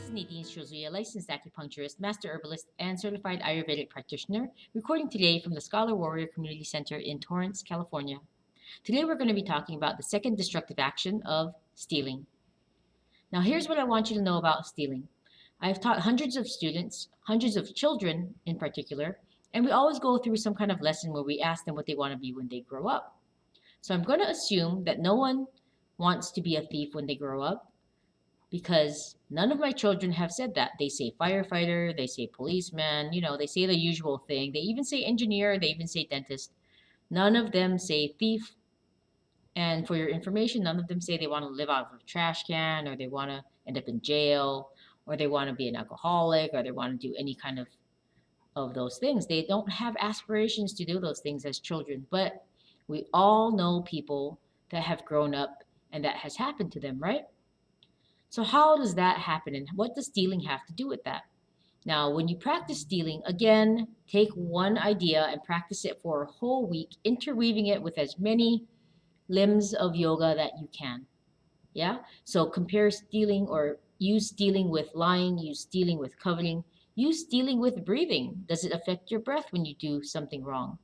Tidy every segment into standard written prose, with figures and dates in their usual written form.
is Nadine Shulzuya, licensed acupuncturist, master herbalist, and certified Ayurvedic practitioner, recording today from the Scholar Warrior Community Center in Torrance, California. Today we're going to be talking about the second destructive action of stealing. Now, here's what I want you to know about stealing. I've taught hundreds of students, hundreds of children in particular, and we always go through some kind of lesson where we ask them what they want to be when they grow up. So I'm going to assume that no one wants to be a thief when they grow up, because none of my children have said that. They say firefighter, they say policeman, they say the usual thing. They even say engineer, they even say dentist. None of them say thief. And for your information, none of them say they want to live out of a trash can, or they want to end up in jail, or they want to be an alcoholic, or they want to do any kind of those things. They don't have aspirations to do those things as children. But we all know people that have grown up and that has happened to them, right? So how does that happen, and what does stealing have to do with that? Now, when you practice stealing, again, take one idea and practice it for a whole week, interweaving it with as many limbs of yoga that you can. Yeah? So compare stealing, or use stealing with lying, use stealing with coveting, use stealing with breathing. Does it affect your breath when you do something wrong?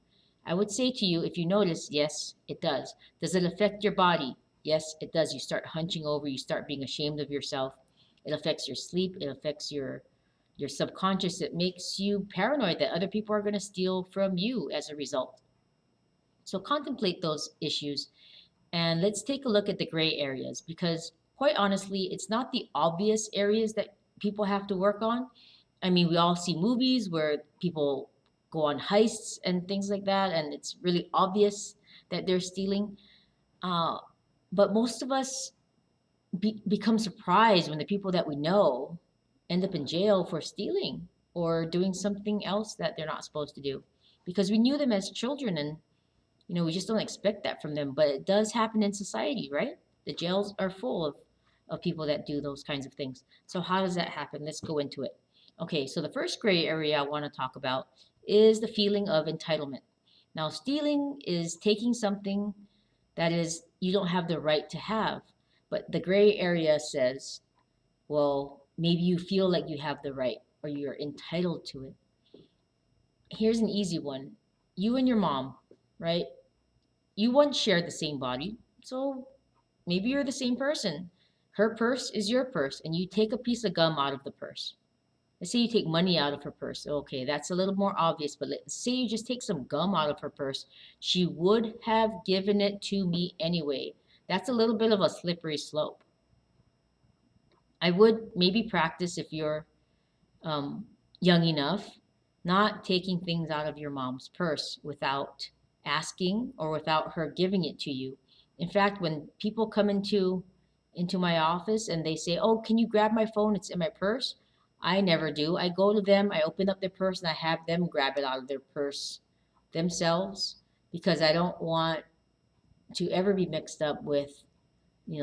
I would say to you, if you notice, yes, it does. Does it affect your body? Yes, it does. You start hunching over, you start being ashamed of yourself. It affects your sleep, it affects your subconscious. It makes you paranoid that other people are going to steal from you as a result. So contemplate those issues, and let's take a look at the gray areas, because quite honestly, it's not the obvious areas that people have to work on. I mean, we all see movies where people go on heists and things like that, and it's really obvious that they're stealing. Uh, but most of us become surprised when the people that we know end up in jail for stealing or doing something else that they're not supposed to do, because we knew them as children, and we just don't expect that from them. But it does happen in society, right? The jails are full of people that do those kinds of things. So how does that happen? Let's go into it. Okay, so the first gray area I want to talk about is the feeling of entitlement. Now, stealing is taking something that is you don't have the right to have. But the gray area says, well, maybe you feel like you have the right, or you're entitled to it. Here's an easy one. You and your mom, right? You once shared the same body, so maybe you're the same person. Her purse is your purse, and you take a piece of gum out of the purse. Let's say you take money out of her purse. Okay, that's a little more obvious, but let's say you just take some gum out of her purse. She would have given it to me anyway. That's a little bit of a slippery slope. I would maybe practice, if you're um, young enough, not taking things out of your mom's purse without asking or without her giving it to you. In fact, when people come into my office and they say, "Oh, can you grab my phone? It's in my purse." I never do. I go to them, I open up their purse, and I have them grab it out of their purse themselves, because I don't want to ever be mixed up with,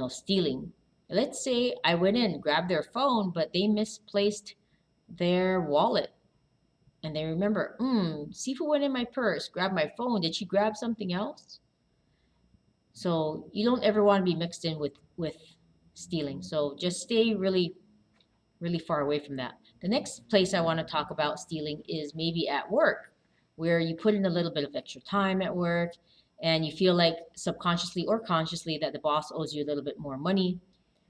stealing. Let's say I went in, grabbed their phone, but they misplaced their wallet. And they remember, Sifu went in my purse, grabbed my phone. Did she grab something else? So you don't ever want to be mixed in with stealing. So just stay really, really far away from that. The next place I want to talk about stealing is maybe at work, where you put in a little bit of extra time at work, and you feel like subconsciously or consciously that the boss owes you a little bit more money.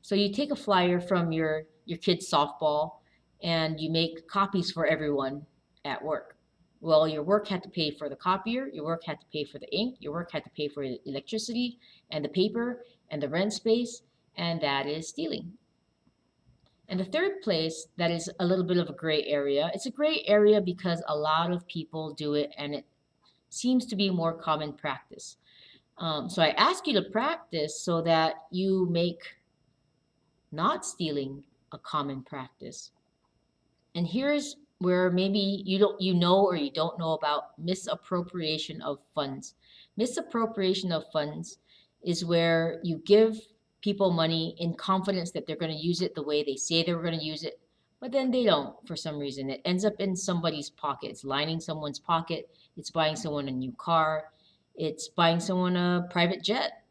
So you take a flyer from your kid's softball, and you make copies for everyone at work. Well, your work had to pay for the copier, your work had to pay for the ink, your work had to pay for the electricity and the paper and the rent space, and that is stealing. And the third place that is a little bit of a gray area, it's a gray area because a lot of people do it, and it seems to be a more common practice. So I ask you to practice so that you make not stealing a common practice. And here's where maybe you know or you don't know about misappropriation of funds. Misappropriation of funds is where you give people money in confidence that they're going to use it the way they say they were going to use it, but then they don't for some reason. It ends up in somebody's pocket. It's lining someone's pocket. It's buying someone a new car. It's buying someone a private jet.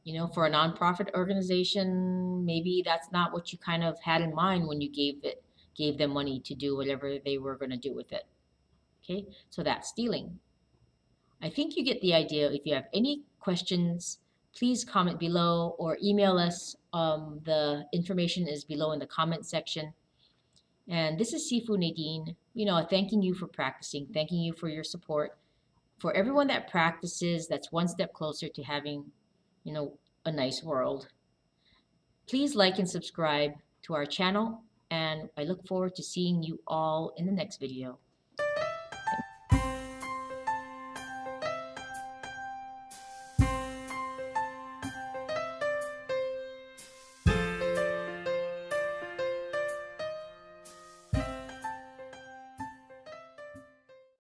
You know, for a nonprofit organization, maybe that's not what you kind of had in mind when you gave them money to do whatever they were going to do with it. Okay, so that's stealing. I think you get the idea. If you have any questions, please comment below or email us. The information is below in the comment section. And this is Sifu Nadine, thanking you for practicing, thanking you for your support. For everyone that practices, that's one step closer to having, you know, a nice world. Please like and subscribe to our channel, and I look forward to seeing you all in the next video.